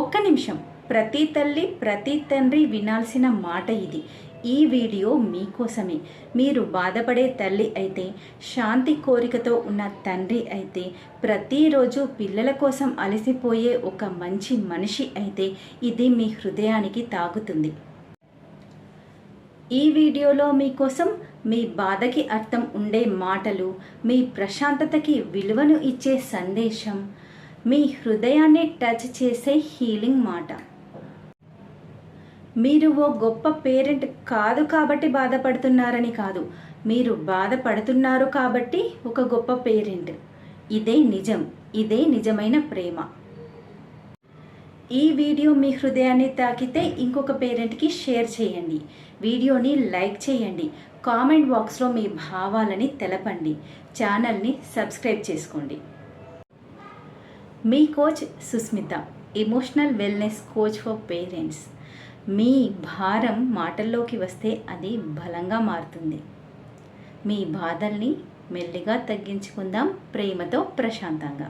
ఒక్క నిమిషం. ప్రతి తల్లి ప్రతి తండ్రి వినాల్సిన మాట ఇది. ఈ వీడియో మీకోసమే. మీరు బాధపడే తల్లి అయితే, శాంతి కోరికతో ఉన్న తండ్రి అయితే, ప్రతిరోజు పిల్లల కోసం అలసిపోయే ఒక మంచి మనిషి అయితే ఇది మీ హృదయానికి తాగుతుంది. ఈ వీడియోలో మీకోసం మీ బాధకి అర్థం ఉండే మాటలు, మీ ప్రశాంతతకి విలువను ఇచ్చే సందేశం, మీ హృదయాన్ని టచ్ చేసే హీలింగ్ మాట. మీరు ఓ గొప్ప పేరెంట్ కాదు కాబట్టి బాధపడుతున్నారని కాదు, మీరు బాధపడుతున్నారు కాబట్టి ఒక గొప్ప పేరెంట్. ఇదే నిజం, ఇదే నిజమైన ప్రేమ. ఈ వీడియో మీ హృదయాన్ని తాకితే ఇంకొక పేరెంట్కి షేర్ చేయండి. వీడియోని లైక్ చేయండి. కామెంట్ బాక్స్లో మీ భావాలని తెలపండి. ఛానల్ని సబ్స్క్రైబ్ చేసుకోండి. మీ coach Susmita, emotional wellness coach for parents. మీ భారం మాటల్లోకి వస్తే అది బలంగా మారుతుంది. మీ బాధల్ని మెల్లిగా తగ్గించుకుందాం, ప్రేమతో, ప్రశాంతంగా.